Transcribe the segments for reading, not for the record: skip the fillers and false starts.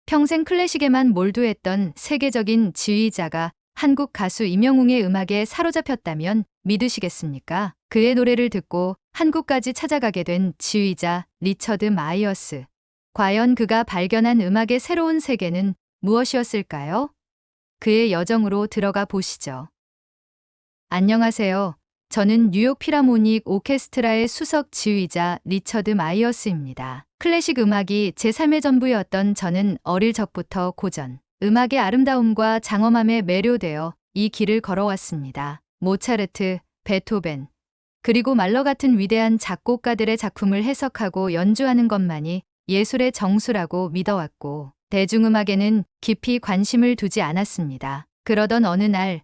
평생 클래식에만 몰두했던 세계적인 지휘자가 한국 가수 임영웅의 음악에 사로잡혔다면 믿으시겠습니까? 그의 노래를 듣고 한국까지 찾아가게 된 지휘자 리처드 마이어스. 과연 그가 발견한 음악의 새로운 세계는 무엇이었을까요? 그의 여정으로 들어가 보시죠. 안녕하세요. 저는 뉴욕 필하모닉 오케스트라의 수석 지휘자 리처드 마이어스입니다. 클래식 음악이 제 삶의 전부였던 저는 어릴 적부터 고전, 음악의 아름다움과 장엄함에 매료되어 이 길을 걸어왔습니다. 모차르트, 베토벤, 그리고 말러 같은 위대한 작곡가들의 작품을 해석하고 연주하는 것만이 예술의 정수라고 믿어왔고, 대중음악에는 깊이 관심을 두지 않았습니다. 그러던 어느 날,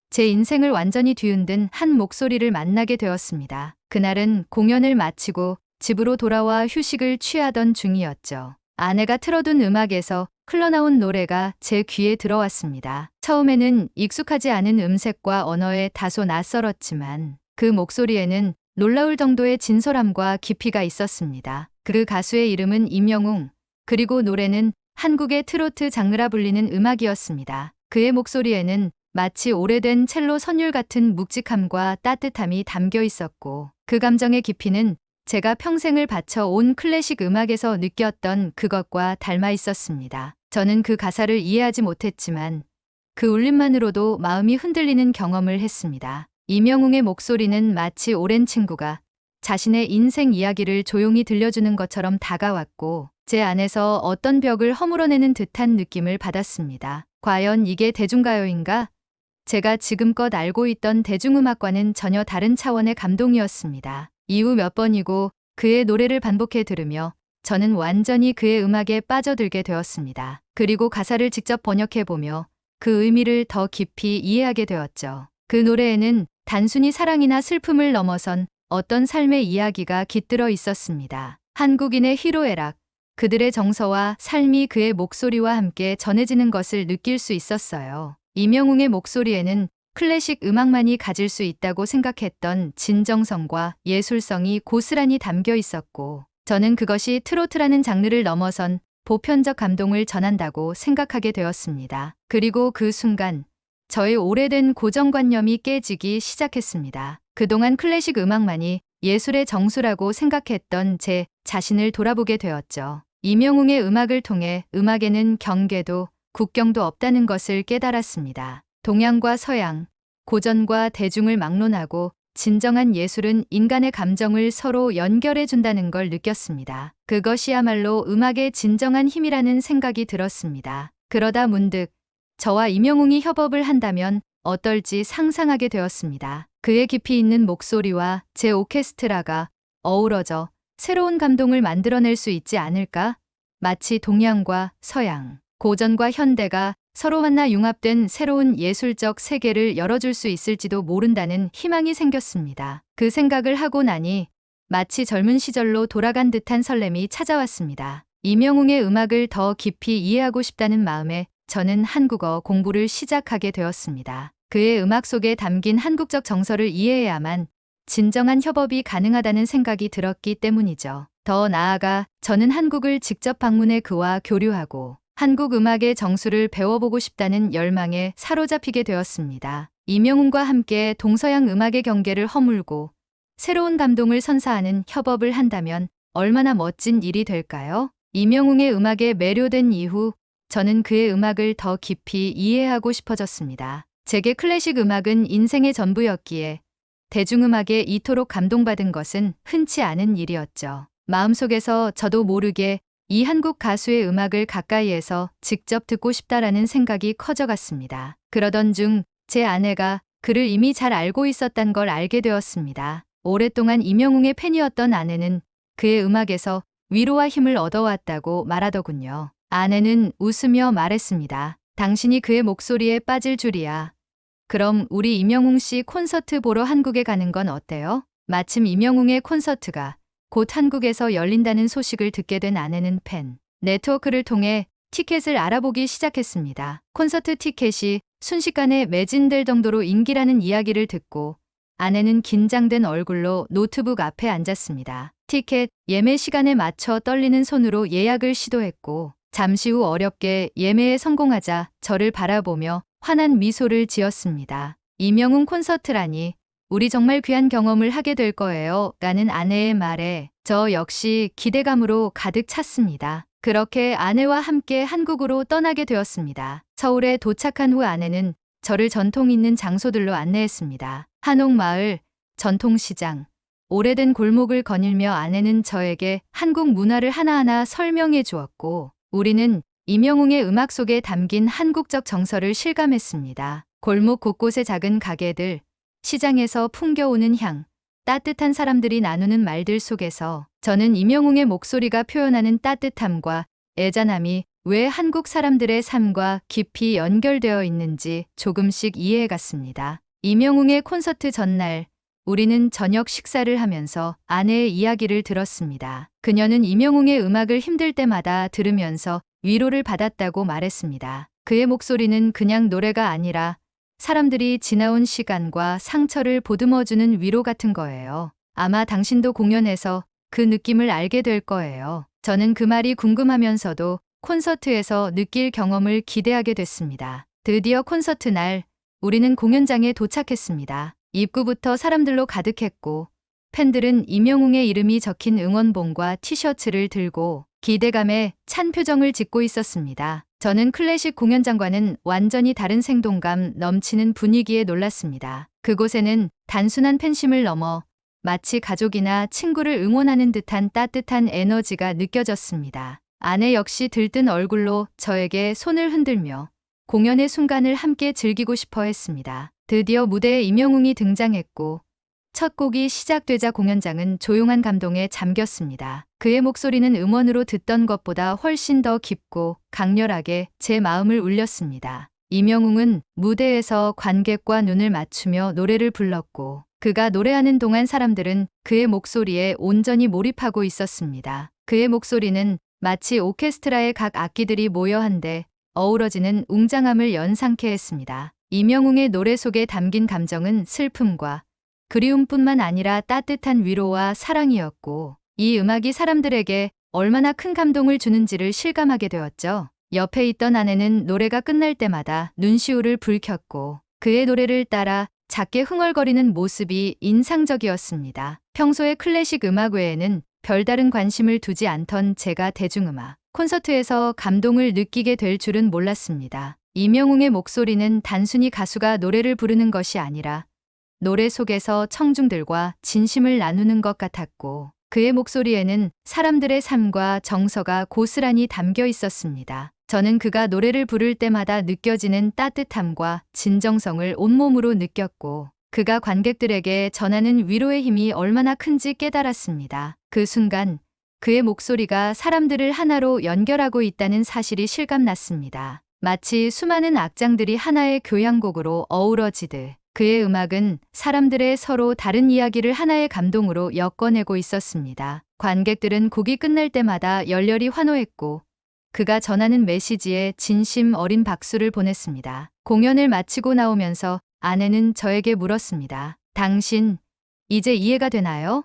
제 인생을 완전히 뒤흔든 한 목소리를 만나게 되었습니다. 그날은 공연을 마치고 집으로 돌아와 휴식을 취하던 중이었죠. 아내가 틀어둔 음악에서 흘러나온 노래가 제 귀에 들어왔습니다. 처음에는 익숙하지 않은 음색과 언어에 다소 낯설었지만 그 목소리에는 놀라울 정도의 진솔함과 깊이가 있었습니다. 그 가수의 이름은 임영웅, 그리고 노래는 한국의 트로트 장르라 불리는 음악이었습니다. 그의 목소리에는 마치 오래된 첼로 선율 같은 묵직함과 따뜻함이 담겨 있었고, 그 감정의 깊이는 제가 평생을 바쳐 온 클래식 음악에서 느꼈던 그것과 닮아 있었습니다. 저는 그 가사를 이해하지 못했지만 그 울림만으로도 마음이 흔들리는 경험을 했습니다. 임영웅의 목소리는 마치 오랜 친구가 자신의 인생 이야기를 조용히 들려주는 것처럼 다가왔고, 제 안에서 어떤 벽을 허물어내는 듯한 느낌을 받았습니다. 과연 이게 대중가요인가? 제가 지금껏 알고 있던 대중음악과는 전혀 다른 차원의 감동이었습니다. 이후 몇 번이고 그의 노래를 반복해 들으며 저는 완전히 그의 음악에 빠져들게 되었습니다. 그리고 가사를 직접 번역해보며 그 의미를 더 깊이 이해하게 되었죠. 그 노래에는 단순히 사랑이나 슬픔을 넘어선 어떤 삶의 이야기가 깃들어 있었습니다. 한국인의 희로애락, 그들의 정서와 삶이 그의 목소리와 함께 전해지는 것을 느낄 수 있었어요. 임영웅의 목소리에는 클래식 음악만이 가질 수 있다고 생각했던 진정성과 예술성이 고스란히 담겨 있었고, 저는 그것이 트로트라는 장르를 넘어선 보편적 감동을 전한다고 생각하게 되었습니다. 그리고 그 순간 저의 오래된 고정관념이 깨지기 시작했습니다. 그동안 클래식 음악만이 예술의 정수라고 생각했던 제 자신을 돌아보게 되었죠. 임영웅의 음악을 통해 음악에는 경계도 국경도 없다는 것을 깨달았습니다. 동양과 서양, 고전과 대중을 막론하고 진정한 예술은 인간의 감정을 서로 연결해 준다는 걸 느꼈습니다. 그것이야말로 음악의 진정한 힘이라는 생각이 들었습니다. 그러다 문득 저와 임영웅이 협업을 한다면 어떨지 상상하게 되었습니다. 그의 깊이 있는 목소리와 제 오케스트라가 어우러져 새로운 감동을 만들어낼 수 있지 않을까? 마치 동양과 서양, 고전과 현대가 서로 만나 융합된 새로운 예술적 세계를 열어줄 수 있을지도 모른다는 희망이 생겼습니다. 그 생각을 하고 나니 마치 젊은 시절로 돌아간 듯한 설렘이 찾아왔습니다. 임영웅의 음악을 더 깊이 이해하고 싶다는 마음에 저는 한국어 공부를 시작하게 되었습니다. 그의 음악 속에 담긴 한국적 정서를 이해해야만 진정한 협업이 가능하다는 생각이 들었기 때문이죠. 더 나아가 저는 한국을 직접 방문해 그와 교류하고 한국 음악의 정수를 배워보고 싶다는 열망에 사로잡히게 되었습니다. 임영웅과 함께 동서양 음악의 경계를 허물고 새로운 감동을 선사하는 협업을 한다면 얼마나 멋진 일이 될까요? 임영웅의 음악에 매료된 이후 저는 그의 음악을 더 깊이 이해하고 싶어졌습니다. 제게 클래식 음악은 인생의 전부였기에 대중음악에 이토록 감동받은 것은 흔치 않은 일이었죠. 마음속에서 저도 모르게 이 한국 가수의 음악을 가까이에서 직접 듣고 싶다라는 생각이 커져갔습니다. 그러던 중 제 아내가 그를 이미 잘 알고 있었단 걸 알게 되었습니다. 오랫동안 임영웅의 팬이었던 아내는 그의 음악에서 위로와 힘을 얻어왔다고 말하더군요. 아내는 웃으며 말했습니다. 당신이 그의 목소리에 빠질 줄이야. 그럼 우리 임영웅 씨 콘서트 보러 한국에 가는 건 어때요? 마침 임영웅의 콘서트가 곧 한국에서 열린다는 소식을 듣게 된 아내는 팬 네트워크를 통해 티켓을 알아보기 시작했습니다. 콘서트 티켓이 순식간에 매진될 정도로 인기라는 이야기를 듣고 아내는 긴장된 얼굴로 노트북 앞에 앉았습니다. 티켓 예매 시간에 맞춰 떨리는 손으로 예약을 시도했고 잠시 후 어렵게 예매에 성공하자 저를 바라보며 환한 미소를 지었습니다. 이명웅 콘서트라니 우리 정말 귀한 경험을 하게 될 거예요. 라는 아내의 말에 저 역시 기대감으로 가득 찼습니다. 그렇게 아내와 함께 한국으로 떠나게 되었습니다. 서울에 도착한 후 아내는 저를 전통 있는 장소들로 안내했습니다. 한옥마을, 전통시장, 오래된 골목을 거닐며 아내는 저에게 한국 문화를 하나하나 설명해 주었고 우리는 이명웅의 음악 속에 담긴 한국적 정서를 실감했습니다. 골목 곳곳의 작은 가게들, 시장에서 풍겨오는 향, 따뜻한 사람들이 나누는 말들 속에서 저는 이명웅의 목소리가 표현하는 따뜻함과 애잔함이 왜 한국 사람들의 삶과 깊이 연결되어 있는지 조금씩 이해해갔습니다. 이명웅의 콘서트 전날 우리는 저녁 식사를 하면서 아내의 이야기를 들었습니다. 그녀는 이명웅의 음악을 힘들 때마다 들으면서 위로를 받았다고 말했습니다. 그의 목소리는 그냥 노래가 아니라 사람들이 지나온 시간과 상처를 보듬어주는 위로 같은 거예요. 아마 당신도 공연에서 그 느낌을 알게 될 거예요. 저는 그 말이 궁금하면서도 콘서트에서 느낄 경험을 기대하게 됐습니다. 드디어 콘서트 날 우리는 공연장에 도착했습니다. 입구부터 사람들로 가득했고 팬들은 이명웅의 이름이 적힌 응원봉과 티셔츠를 들고 기대감에 찬 표정을 짓고 있었습니다. 저는 클래식 공연장과는 완전히 다른 생동감 넘치는 분위기에 놀랐습니다. 그곳에는 단순한 팬심을 넘어 마치 가족이나 친구를 응원하는 듯한 따뜻한 에너지가 느껴졌습니다. 아내 역시 들뜬 얼굴로 저에게 손을 흔들며 공연의 순간을 함께 즐기고 싶어 했습니다. 드디어 무대에 이명웅이 등장했고 첫 곡이 시작되자 공연장은 조용한 감동에 잠겼습니다. 그의 목소리는 음원으로 듣던 것보다 훨씬 더 깊고 강렬하게 제 마음을 울렸습니다. 이명웅은 무대에서 관객과 눈을 맞추며 노래를 불렀고 그가 노래하는 동안 사람들은 그의 목소리에 온전히 몰입하고 있었습니다. 그의 목소리는 마치 오케스트라의 각 악기들이 모여 한데 어우러지는 웅장함을 연상케 했습니다. 이명웅의 노래 속에 담긴 감정은 슬픔과 그리움뿐만 아니라 따뜻한 위로와 사랑이었고 이 음악이 사람들에게 얼마나 큰 감동을 주는지를 실감하게 되었죠. 옆에 있던 아내는 노래가 끝날 때마다 눈시울을 붉혔고 그의 노래를 따라 작게 흥얼거리는 모습이 인상적이었습니다. 평소에 클래식 음악 외에는 별다른 관심을 두지 않던 제가 대중음악 콘서트에서 감동을 느끼게 될 줄은 몰랐습니다. 이명웅의 목소리는 단순히 가수가 노래를 부르는 것이 아니라 노래 속에서 청중들과 진심을 나누는 것 같았고 그의 목소리에는 사람들의 삶과 정서가 고스란히 담겨 있었습니다. 저는 그가 노래를 부를 때마다 느껴지는 따뜻함과 진정성을 온몸으로 느꼈고 그가 관객들에게 전하는 위로의 힘이 얼마나 큰지 깨달았습니다. 그 순간 그의 목소리가 사람들을 하나로 연결하고 있다는 사실이 실감났습니다. 마치 수많은 악장들이 하나의 교향곡으로 어우러지듯 그의 음악은 사람들의 서로 다른 이야기를 하나의 감동으로 엮어내고 있었습니다. 관객들은 곡이 끝날 때마다 열렬히 환호했고 그가 전하는 메시지에 진심 어린 박수를 보냈습니다. 공연을 마치고 나오면서 아내는 저에게 물었습니다. 당신, 이제 이해가 되나요?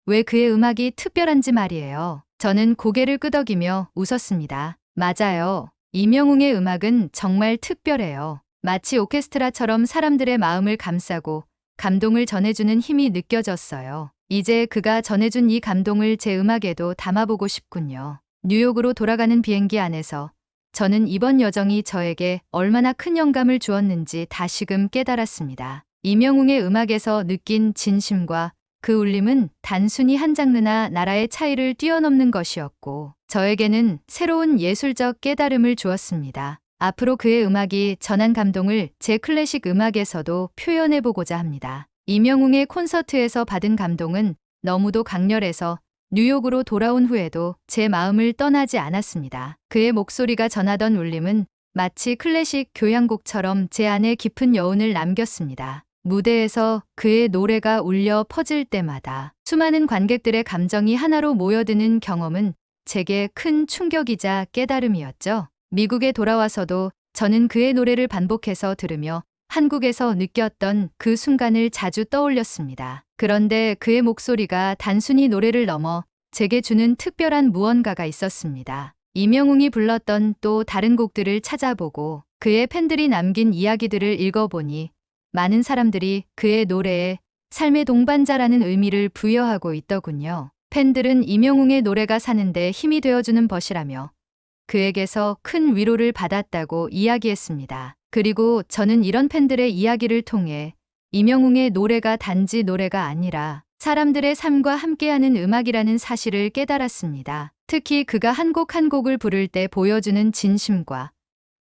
왜 그의 음악이 특별한지 말이에요. 저는 고개를 끄덕이며 웃었습니다. 맞아요. 이명웅의 음악은 정말 특별해요. 마치 오케스트라처럼 사람들의 마음을 감싸고 감동을 전해주는 힘이 느껴졌어요. 이제 그가 전해준 이 감동을 제 음악에도 담아보고 싶군요. 뉴욕으로 돌아가는 비행기 안에서 저는 이번 여정이 저에게 얼마나 큰 영감을 주었는지 다시금 깨달았습니다. 이명웅의 음악에서 느낀 진심과 그 울림은 단순히 한 장르나 나라의 차이를 뛰어넘는 것이었고 저에게는 새로운 예술적 깨달음을 주었습니다. 앞으로 그의 음악이 전한 감동을 제 클래식 음악에서도 표현해보고자 합니다. 이명웅의 콘서트에서 받은 감동은 너무도 강렬해서 뉴욕으로 돌아온 후에도 제 마음을 떠나지 않았습니다. 그의 목소리가 전하던 울림은 마치 클래식 교향곡처럼 제 안에 깊은 여운을 남겼습니다. 무대에서 그의 노래가 울려 퍼질 때마다 수많은 관객들의 감정이 하나로 모여드는 경험은 제게 큰 충격이자 깨달음이었죠. 미국에 돌아와서도 저는 그의 노래를 반복해서 들으며 한국에서 느꼈던 그 순간을 자주 떠올렸습니다. 그런데 그의 목소리가 단순히 노래를 넘어 제게 주는 특별한 무언가가 있었습니다. 임영웅이 불렀던 또 다른 곡들을 찾아보고 그의 팬들이 남긴 이야기들을 읽어보니 많은 사람들이 그의 노래에 삶의 동반자라는 의미를 부여하고 있더군요. 팬들은 임영웅의 노래가 사는데 힘이 되어주는 벗이라며 그에게서 큰 위로를 받았다고 이야기했습니다. 그리고 저는 이런 팬들의 이야기를 통해 임영웅의 노래가 단지 노래가 아니라 사람들의 삶과 함께하는 음악이라는 사실을 깨달았습니다. 특히 그가 한 곡 한 곡을 부를 때 보여주는 진심과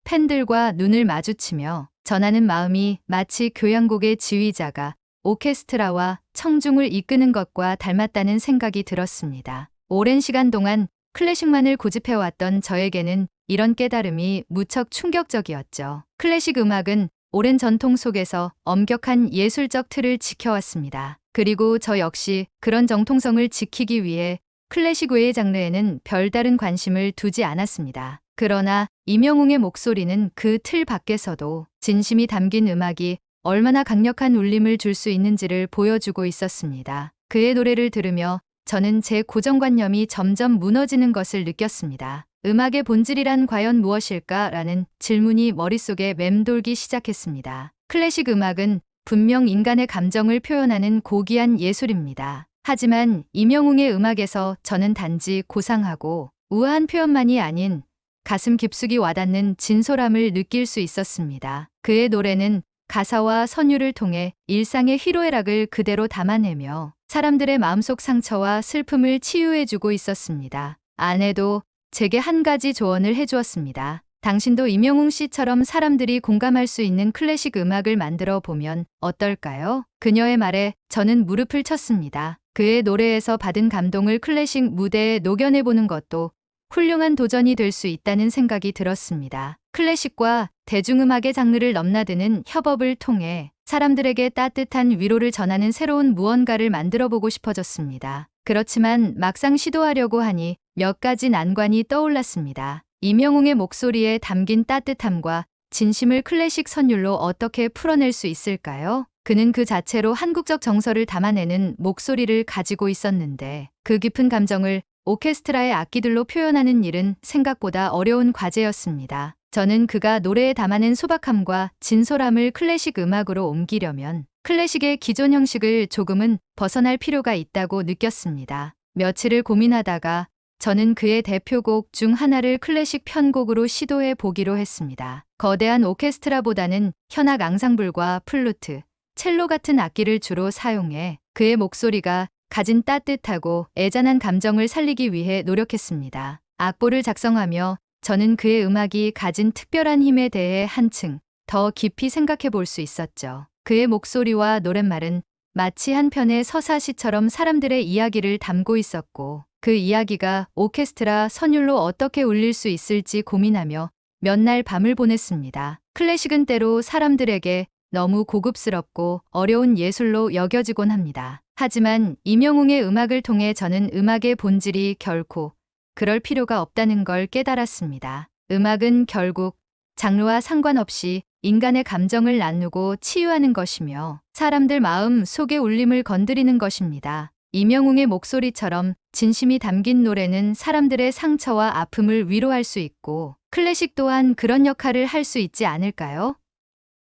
팬들과 눈을 마주치며 전하는 마음이 마치 교향곡의 지휘자가 오케스트라와 청중을 이끄는 것과 닮았다는 생각이 들었습니다. 오랜 시간 동안 클래식만을 고집해왔던 저에게는 이런 깨달음이 무척 충격적이었죠. 클래식 음악은 오랜 전통 속에서 엄격한 예술적 틀을 지켜왔습니다. 그리고 저 역시 그런 정통성을 지키기 위해 클래식 외의 장르에는 별다른 관심을 두지 않았습니다. 그러나 임영웅의 목소리는 그 틀 밖에서도 진심이 담긴 음악이 얼마나 강력한 울림을 줄 수 있는지를 보여주고 있었습니다. 그의 노래를 들으며 저는 제 고정관념이 점점 무너지는 것을 느꼈습니다. 음악의 본질이란 과연 무엇일까라는 질문이 머릿속에 맴돌기 시작했습니다. 클래식 음악은 분명 인간의 감정을 표현하는 고귀한 예술입니다. 하지만 임영웅의 음악에서 저는 단지 고상하고 우아한 표현만이 아닌 가슴 깊숙이 와닿는 진솔함을 느낄 수 있었습니다. 그의 노래는 가사와 선율을 통해 일상의 희로애락을 그대로 담아내며 사람들의 마음속 상처와 슬픔을 치유해주고 있었습니다. 아내도 제게 한 가지 조언을 해주었습니다. 당신도 임영웅 씨처럼 사람들이 공감할 수 있는 클래식 음악을 만들어 보면 어떨까요? 그녀의 말에 저는 무릎을 쳤습니다. 그의 노래에서 받은 감동을 클래식 무대에 녹여내보는 것도 훌륭한 도전이 될 수 있다는 생각이 들었습니다. 클래식과 대중음악의 장르를 넘나드는 협업을 통해 사람들에게 따뜻한 위로를 전하는 새로운 무언가를 만들어보고 싶어졌습니다. 그렇지만 막상 시도하려고 하니 몇 가지 난관이 떠올랐습니다. 임영웅의 목소리에 담긴 따뜻함과 진심을 클래식 선율로 어떻게 풀어낼 수 있을까요? 그는 그 자체로 한국적 정서를 담아내는 목소리를 가지고 있었는데 그 깊은 감정을 오케스트라의 악기들로 표현하는 일은 생각보다 어려운 과제였습니다. 저는 그가 노래에 담아낸 소박함과 진솔함을 클래식 음악으로 옮기려면 클래식의 기존 형식을 조금은 벗어날 필요가 있다고 느꼈습니다. 며칠을 고민하다가 저는 그의 대표곡 중 하나를 클래식 편곡으로 시도해 보기로 했습니다. 거대한 오케스트라보다는 현악 앙상블과 플루트, 첼로 같은 악기를 주로 사용해 그의 목소리가 가진 따뜻하고 애잔한 감정을 살리기 위해 노력했습니다. 악보를 작성하며 저는 그의 음악이 가진 특별한 힘에 대해 한층 더 깊이 생각해 볼 수 있었죠. 그의 목소리와 노랫말은 마치 한 편의 서사시처럼 사람들의 이야기를 담고 있었고 그 이야기가 오케스트라 선율로 어떻게 울릴 수 있을지 고민하며 몇 날 밤을 보냈습니다. 클래식은 때로 사람들에게 너무 고급스럽고 어려운 예술로 여겨지곤 합니다. 하지만 임영웅의 음악을 통해 저는 음악의 본질이 결코 그럴 필요가 없다는 걸 깨달았습니다. 음악은 결국 장르와 상관없이 인간의 감정을 나누고 치유하는 것이며 사람들 마음 속의 울림을 건드리는 것입니다. 임영웅의 목소리처럼 진심이 담긴 노래는 사람들의 상처와 아픔을 위로할 수 있고 클래식 또한 그런 역할을 할 수 있지 않을까요?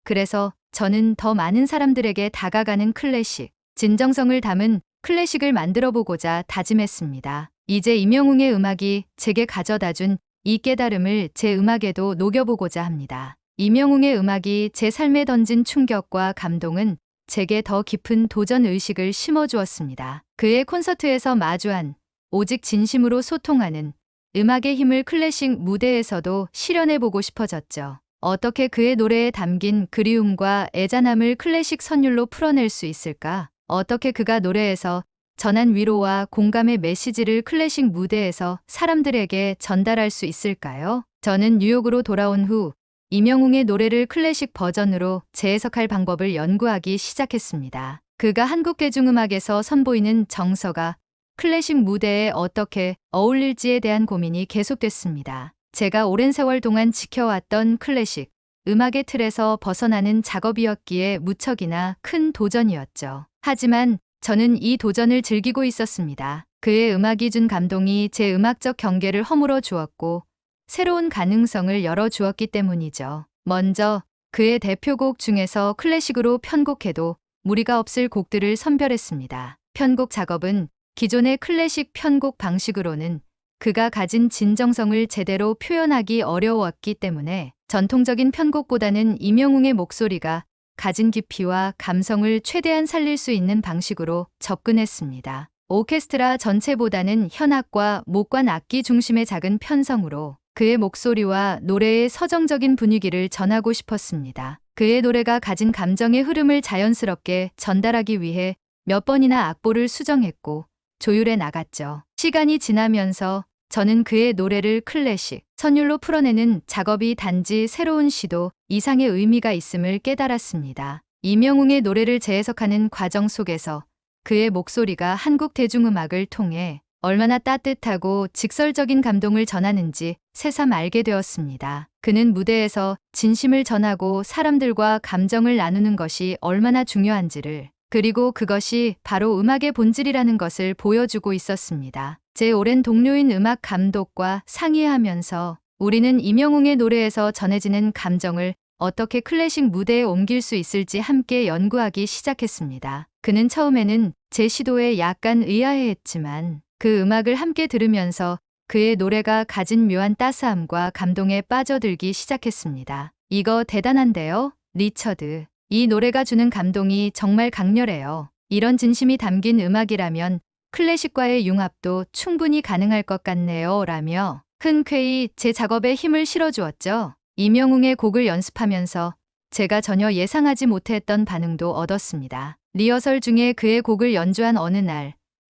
그래서 저는 더 많은 사람들에게 다가가는 클래식, 진정성을 담은 클래식을 만들어 보고자 다짐했습니다. 이제 임영웅의 음악이 제게 가져다준 이 깨달음을 제 음악에도 녹여보고자 합니다. 임영웅의 음악이 제 삶에 던진 충격과 감동은 제게 더 깊은 도전 의식을 심어주었습니다. 그의 콘서트에서 마주한 오직 진심으로 소통하는 음악의 힘을 클래식 무대에서도 실현해보고 싶어졌죠. 어떻게 그의 노래에 담긴 그리움과 애잔함을 클래식 선율로 풀어낼 수 있을까? 어떻게 그가 노래에서 전한 위로와 공감의 메시지를 클래식 무대에서 사람들에게 전달할 수 있을까요? 저는 뉴욕으로 돌아온 후 임영웅의 노래를 클래식 버전으로 재해석할 방법을 연구하기 시작했습니다. 그가 한국 대중음악에서 선보이는 정서가 클래식 무대에 어떻게 어울릴지에 대한 고민이 계속됐습니다. 제가 오랜 세월 동안 지켜왔던 클래식 음악의 틀에서 벗어나는 작업이었기에 무척이나 큰 도전이었죠. 하지만 저는 이 도전을 즐기고 있었습니다. 그의 음악이 준 감동이 제 음악적 경계를 허물어 주었고 새로운 가능성을 열어주었기 때문이죠. 먼저 그의 대표곡 중에서 클래식으로 편곡해도 무리가 없을 곡들을 선별했습니다. 편곡 작업은 기존의 클래식 편곡 방식으로는 그가 가진 진정성을 제대로 표현하기 어려웠기 때문에 전통적인 편곡보다는 임영웅의 목소리가 가진 깊이와 감성을 최대한 살릴 수 있는 방식으로 접근했습니다. 오케스트라 전체보다는 현악과 목관 악기 중심의 작은 편성으로 그의 목소리와 노래의 서정적인 분위기를 전하고 싶었습니다. 그의 노래가 가진 감정의 흐름을 자연스럽게 전달하기 위해 몇 번이나 악보를 수정했고 조율해 나갔죠. 시간이 지나면서 저는 그의 노래를 클래식, 선율로 풀어내는 작업이 단지 새로운 시도 이상의 의미가 있음을 깨달았습니다. 임영웅의 노래를 재해석하는 과정 속에서 그의 목소리가 한국 대중음악을 통해 얼마나 따뜻하고 직설적인 감동을 전하는지 새삼 알게 되었습니다. 그는 무대에서 진심을 전하고 사람들과 감정을 나누는 것이 얼마나 중요한지를, 그리고 그것이 바로 음악의 본질이라는 것을 보여주고 있었습니다. 제 오랜 동료인 음악 감독과 상의하면서 우리는 임영웅의 노래에서 전해지는 감정을 어떻게 클래식 무대에 옮길 수 있을지 함께 연구하기 시작했습니다. 그는 처음에는 제 시도에 약간 의아해했지만 그 음악을 함께 들으면서 그의 노래가 가진 묘한 따스함과 감동에 빠져들기 시작했습니다. 이거 대단한데요, 리처드. 이 노래가 주는 감동이 정말 강렬해요. 이런 진심이 담긴 음악이라면 클래식과의 융합도 충분히 가능할 것 같네요. 라며 흔쾌히 제 작업에 힘을 실어주었죠. 임영웅의 곡을 연습하면서 제가 전혀 예상하지 못했던 반응도 얻었습니다. 리허설 중에 그의 곡을 연주한 어느 날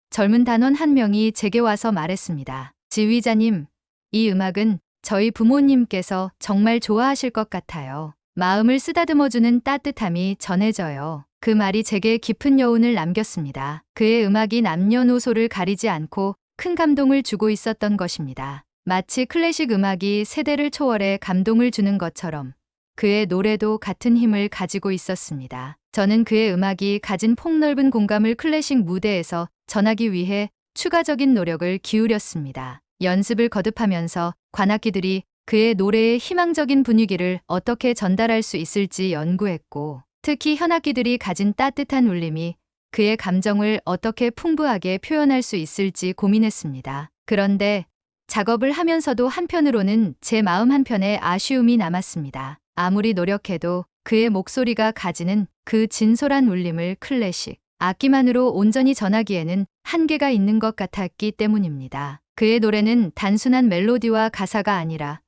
젊은 단원 한 명이 제게 와서 말했습니다. 지휘자님, 이 음악은 저희 부모님께서 정말 좋아하실 것 같아요. 마음을 쓰다듬어주는 따뜻함이 전해져요. 그 말이 제게 깊은 여운을 남겼습니다. 그의 음악이 남녀노소를 가리지 않고 큰 감동을 주고 있었던 것입니다. 마치 클래식 음악이 세대를 초월해 감동을 주는 것처럼 그의 노래도 같은 힘을 가지고 있었습니다. 저는 그의 음악이 가진 폭넓은 공감을 클래식 무대에서 전하기 위해 추가적인 노력을 기울였습니다. 연습을 거듭하면서 관악기들이 그의 노래의 희망적인 분위기를 어떻게 전달할 수 있을지 연구했고, 특히 현악기들이 가진 따뜻한 울림이 그의 감정을 어떻게 풍부하게 표현할 수 있을지 고민했습니다. 그런데 작업을 하면서도 한편으로는 제 마음 한편에 아쉬움이 남았습니다. 아무리 노력해도 그의 목소리가 가지는 그 진솔한 울림을 클래식 악기만으로 온전히 전하기에는 한계가 있는 것 같았기 때문입니다. 그의 노래는 단순한 멜로디와 가사가 아니라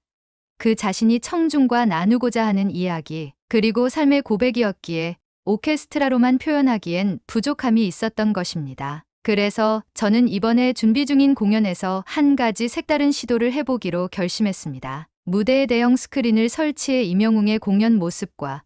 그 자신이 청중과 나누고자 하는 이야기, 그리고 삶의 고백이었기에 오케스트라로만 표현하기엔 부족함이 있었던 것입니다. 그래서 저는 이번에 준비 중인 공연에서 한 가지 색다른 시도를 해보기로 결심했습니다. 무대에 대형 스크린을 설치해 임영웅의 공연 모습과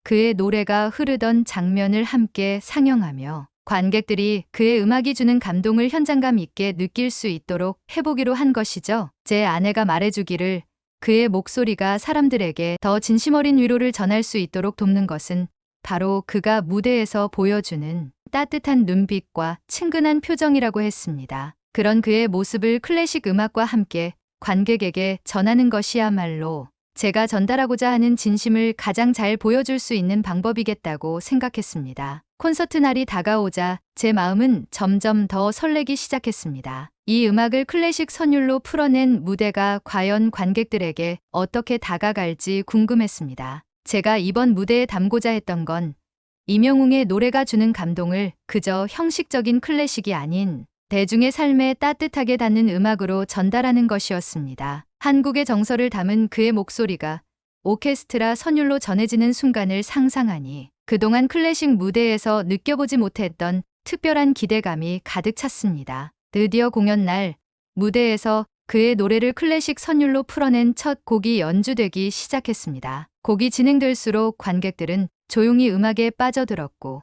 그의 노래가 흐르던 장면을 함께 상영하며 관객들이 그의 음악이 주는 감동을 현장감 있게 느낄 수 있도록 해보기로 한 것이죠. 제 아내가 말해주기를 그의 목소리가 사람들에게 더 진심 어린 위로를 전할 수 있도록 돕는 것은 바로 그가 무대에서 보여주는 따뜻한 눈빛과 친근한 표정이라고 했습니다. 그런 그의 모습을 클래식 음악과 함께 관객에게 전하는 것이야말로 제가 전달하고자 하는 진심을 가장 잘 보여줄 수 있는 방법이겠다고 생각했습니다. 콘서트 날이 다가오자 제 마음은 점점 더 설레기 시작했습니다. 이 음악을 클래식 선율로 풀어낸 무대가 과연 관객들에게 어떻게 다가갈지 궁금했습니다. 제가 이번 무대에 담고자 했던 건 임영웅의 노래가 주는 감동을 그저 형식적인 클래식이 아닌 대중의 삶에 따뜻하게 닿는 음악으로 전달하는 것이었습니다. 한국의 정서를 담은 그의 목소리가 오케스트라 선율로 전해지는 순간을 상상하니 그동안 클래식 무대에서 느껴보지 못했던 특별한 기대감이 가득 찼습니다. 드디어 공연 날 무대에서 그의 노래를 클래식 선율로 풀어낸 첫 곡이 연주되기 시작했습니다. 곡이 진행될수록 관객들은 조용히 음악에 빠져들었고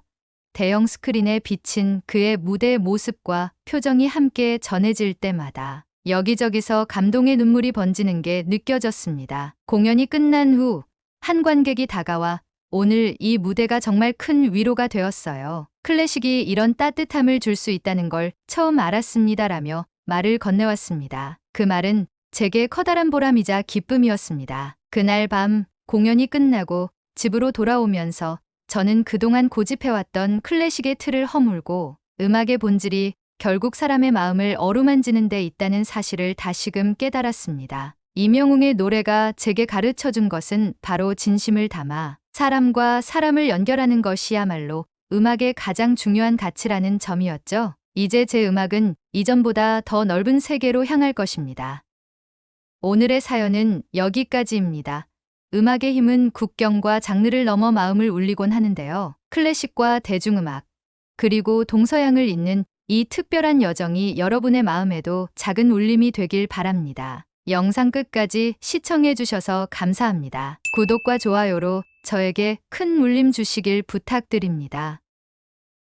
대형 스크린에 비친 그의 무대 모습과 표정이 함께 전해질 때마다 여기저기서 감동의 눈물이 번지는 게 느껴졌습니다. 공연이 끝난 후 한 관객이 다가와 오늘 이 무대가 정말 큰 위로가 되었어요. 클래식이 이런 따뜻함을 줄 수 있다는 걸 처음 알았습니다라며 말을 건네왔습니다. 그 말은 제게 커다란 보람이자 기쁨이었습니다. 그날 밤 공연이 끝나고 집으로 돌아오면서 저는 그동안 고집해왔던 클래식의 틀을 허물고 음악의 본질이 결국 사람의 마음을 어루만지는 데 있다는 사실을 다시금 깨달았습니다. 이명웅의 노래가 제게 가르쳐준 것은 바로 진심을 담아 사람과 사람을 연결하는 것이야말로 음악의 가장 중요한 가치라는 점이었죠. 이제 제 음악은 이전보다 더 넓은 세계로 향할 것입니다. 오늘의 사연은 여기까지입니다. 음악의 힘은 국경과 장르를 넘어 마음을 울리곤 하는데요. 클래식과 대중음악, 그리고 동서양을 잇는 이 특별한 여정이 여러분의 마음에도 작은 울림이 되길 바랍니다. 영상 끝까지 시청해주셔서 감사합니다. 구독과 좋아요로 저에게 큰 울림 주시길 부탁드립니다.